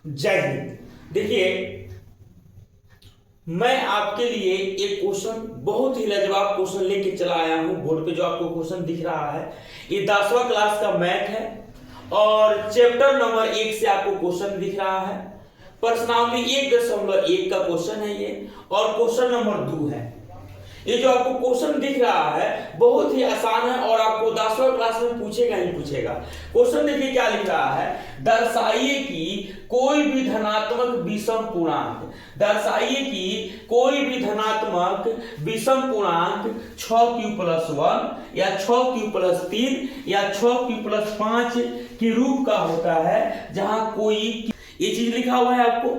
जय हिंद। देखिए, मैं आपके लिए एक क्वेश्चन, बहुत ही लाजवाब क्वेश्चन लेके चला आया हूं। बोर्ड पे जो आपको क्वेश्चन दिख रहा है, ये 10वां क्लास का मैथ है और चैप्टर नंबर 1 से आपको क्वेश्चन दिख रहा है। पर्सनालिटी 1.1 का क्वेश्चन है ये, और क्वेश्चन नंबर 2 है। ये जो आपको क्वेश्चन दिख रहा है बहुत ही आसान है और आपको 10वां क्लास में पूछेगा ही पूछेगा। क्वेश्चन देखिए क्या लिख रहा है, दर्शाइए कि कोई भी धनात्मक विषम पूर्णांक, दर्शाइए कि कोई भी धनात्मक विषम पूर्णांक 6q+1 या 6q+3 या 6q+5 के रूप का होता है, जहां कोई ये चीज लिखा हुआ है आपको।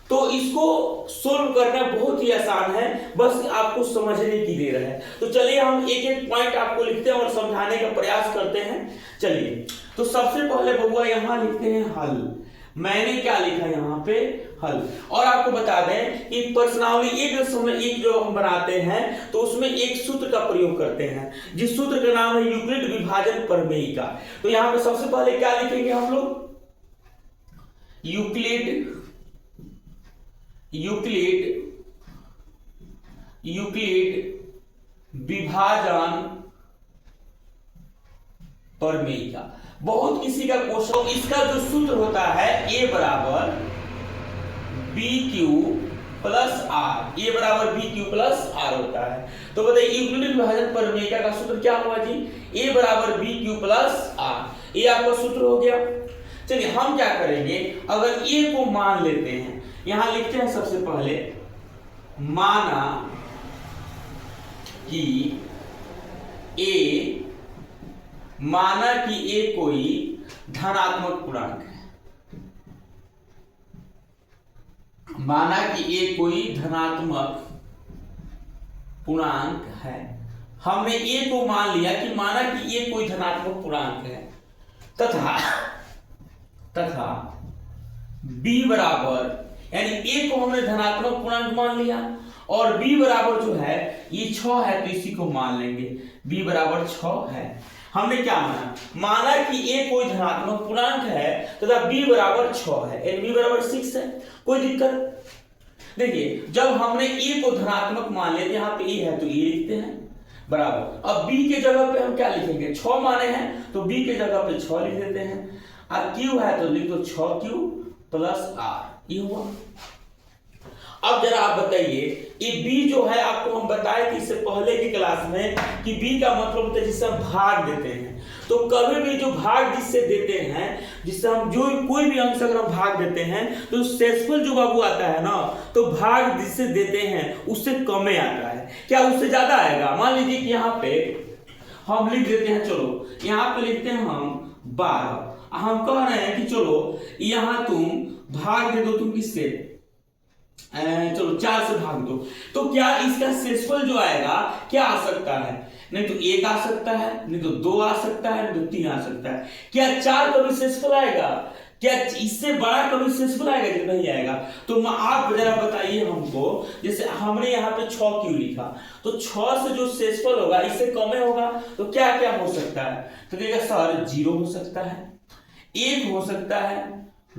तो इसको सोल्व करना बहुत ही आसान है, बस आपको समझने की देर है। तो चलिए हम एक एक पॉइंट आपको लिखते हैं और समझाने का प्रयास करते हैं। चलिए, तो सबसे पहले बबुआ यहां लिखते हैं हल। मैंने क्या लिखा यहाँ पे, हल। और आपको बता दें कि पर्सनालिटी 1.1 जो हम बनाते हैं तो उसमें एक सूत्र का प्रयोग करते हैं, जिस सूत्र का नाम है यूक्लिड विभाजन प्रमेय का। तो यहाँ पे सबसे पहले क्या लिखेंगे हम लोग, यूक्लिड विभाजन प्रमेय का। बहुत किसी का क्वेश्चन, इसका जो सूत्र होता है a बराबर BQ+R, होता है। तो बताइए यूक्लिड विभाजन प्रमेय का सूत्र क्या हुआ जी, a बराबर BQ+R। ये आपका सूत्र हो गया। चलिए हम क्या करेंगे, अगर a को मान लेते हैं, यहां लिखते हैं सबसे पहले, माना कि a कोई धनात्मक पूर्णांक है, माना कि a कोई धनात्मक पूर्णांक है। हमने a को मान लिया कि माना कि a कोई धनात्मक पूर्णांक है, तथा b बराबर, यानी a को हमने धनात्मक पूर्णांक मान लिया और b बराबर जो है ये 6 है, तो इसी को मान लेंगे, b बराबर 6 है। हमने क्या माना कि a कोई धनात्मक पूर्णांक है तथा b बराबर 6 है, यानी b बराबर 6 है। कोई दिक्कत? देखिए, जब हमने a को धनात्मक मान लिया, यहाँ पे a है तो a लिखते हैं बराबर। अब b के जगह पे हम क्या लिखेंगे, 6 माने हैं तो b के जगह पे 6 लिख देते हैं, और q है तो लिख दो 6q+R। ये हुआ। अब जरा आप बताइए, ये b जो है, आपको हम बताए थे इससे पहले की क्लास में कि b का मतलब होता है जिससे हम भाग देते हैं। तो कभी भी जो भाग जिससे देते हैं, जिससे हम जो कोई भी अंश अगर हम भाग देते हैं तो शेषफल जो बाबू आता है ना, तो भाग जिससे देते हैं उससे कमे आता है। क्या उससे ज्यादा आएगा? मान लीजिए कि यहाँ पे हम लिख देते हैं, चलो यहाँ पे लिखते हैं हम 12। हम कह रहे हैं कि चलो यहां तुम भाग दे दो, तुम किससे, चलो 4 से भाग दो। तो क्या इसका शेषफल जो आएगा क्या आ सकता है? नहीं तो 1 आ सकता है, नहीं तो 2 आ सकता है, नहीं तो 3 आ सकता है। क्या 4 कभी शेषफल आएगा? क्या इससे बड़ा कभी शेषफल आएगा? कि नहीं आएगा। तो आप जरा बताइए हमको, जैसे हमने यहाँ पे 6 क्यों लिखा, तो 6 से जो शेषफल होगा इससे कम होगा, तो क्या क्या हो सकता है? तो कहेगा सर 0 हो सकता है, 1 हो सकता है,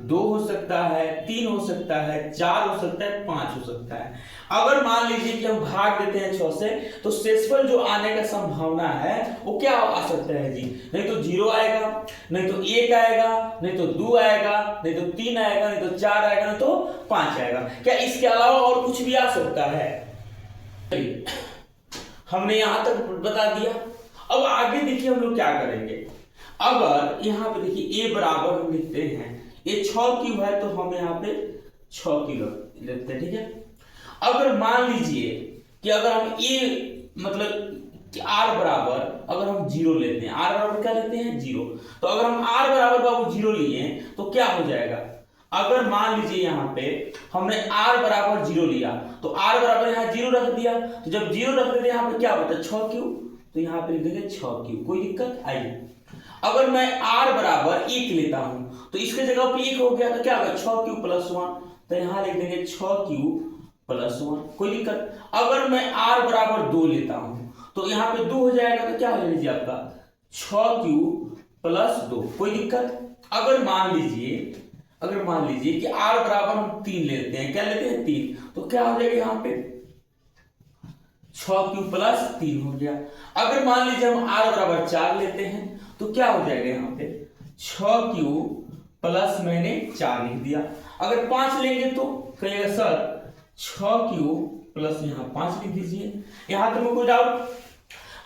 2 हो सकता है, 3 हो सकता है, 4 हो सकता है, 5 हो सकता है। अगर मान लीजिए कि हम भाग देते हैं 6 से, तो शेषफल जो आने का संभावना है वो क्या आ सकता है जी? नहीं तो 0 आएगा, नहीं तो 1 आएगा, नहीं तो 2 आएगा, नहीं तो 3 आएगा, नहीं तो 4 आएगा, नहीं तो 5 आएगा। क्या इसके अलावा और कुछ भी आ सकता है? हमने यहां तक बता दिया। अब आगे देखिए हम लोग क्या करेंगे। अगर यहाँ पे देखिए a बराबर हम लिखते हैं, ये 6q है तो हम यहाँ पे 6q लिखते हैं, ठीक है। अगर मान लीजिए कि अगर हम a मतलब कि r बराबर अगर हम 0 लेते हैं, r बराबर क्या लेते हैं 0, तो अगर हम r बराबर बाबू 0 लिए तो क्या हो जाएगा? अगर मान लीजिए यहाँ पे हमने r बराबर 0 लिया तो r बराबर यहाँ 0 रख दिया, तो जब 0 रख देते यहाँ पे क्या होता है 6q, तो यहाँ पे लिख देंगे 6q। कोई दिक्कत आई? अगर मैं r बराबर 1 लेता हूं तो इसके जगह पे 1 हो गया, तो क्या होगा 6q+1, तो यहां लिख देंगे 6q+1। कोई दिक्कत? अगर मैं r बराबर 2 लेता हूं तो यहाँ पे 2 हो जाएगा, तो क्या हो जाएगा आपका 6q+2। कोई दिक्कत? अगर मान लीजिए अगर मान लीजिए कि r बराबर हम 3 लेते हैं, क्या लेते हैं 3, तो क्या हो जाएगा यहाँ पे 6 प्लस 3 हो गया। अगर मान लीजिए हम r बराबर 4 लेते हैं तो क्या हो जाएगा यहाँ पे 6 प्लस मैंने 4 लिख दिया। अगर 5 लेंगे तो कहिएगा सर 6 प्लस यहाँ 5 लिख दीजिए। यहां तक में कोई डाउट?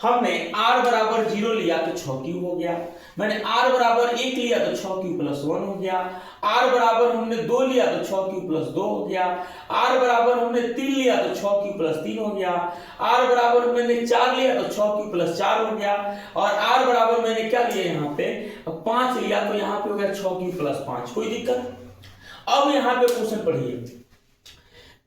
हमने r बराबर 0 लिया तो 6 हो गया, मैंने r बराबर 1 लिया तो 6 प्लस 1 हो गया, r बराबर हमने 2 लिया तो 6 प्लस 2 हो गया, r बराबर हमने 3 लिया तो 6 प्लस 3 हो गया, r बराबर मैंने 4 लिया तो 6 प्लस 4 हो गया, और r बराबर मैंने क्या लिया यहाँ पे 5 लिया तो यहाँ पे हो गया 6 प्लस 5। कोई दिक्कत? अब यहाँ पे क्वेश्चन पढ़िए,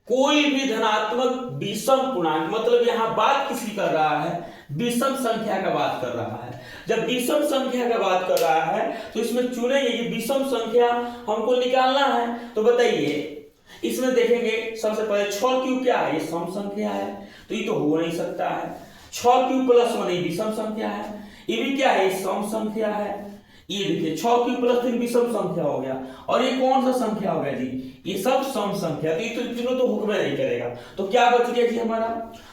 कोई भी धनात्मक विषम पूर्णांक, मतलब यहां बात किसकी कर रहा है, विषम संख्या का बात कर रहा है। जब विषम संख्या का बात कर रहा है तो इसमें चुनेंगे कि विषम संख्या हमको निकालना है। तो बताइए इसमें देखेंगे सबसे पहले 6 क्या है, ये सम संख्या है तो ये तो हो नहीं सकता है। 6 प्लस 1 ये विषम संख्या है, ये भी क्या है, ये सम संख्या है। ये देखिए 6 प्लस 3 विषम संख्या हो गया, और ये कौन सा संख्या हो गया जी, ये सब सम संख्या। तो ये तो तीनों तो हुक्म नहीं करेगा, तो क्या बच गया जी हमारा,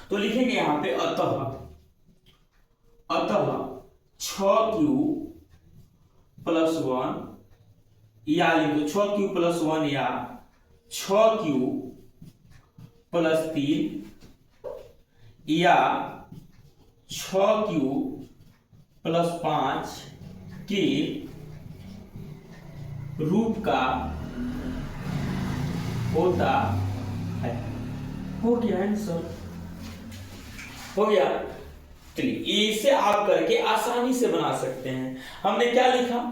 तो लिखेंगे यहाँ पे अतः 6 प्लस 1 या लिखो 6 प्लस 1 या 6 प्लस 3 या 6 प्लस 5 के रूप का होता है। हो गया आंसर, हो गया। चलिए इसे आप करके आसानी से बना सकते हैं। हमने क्या लिखा,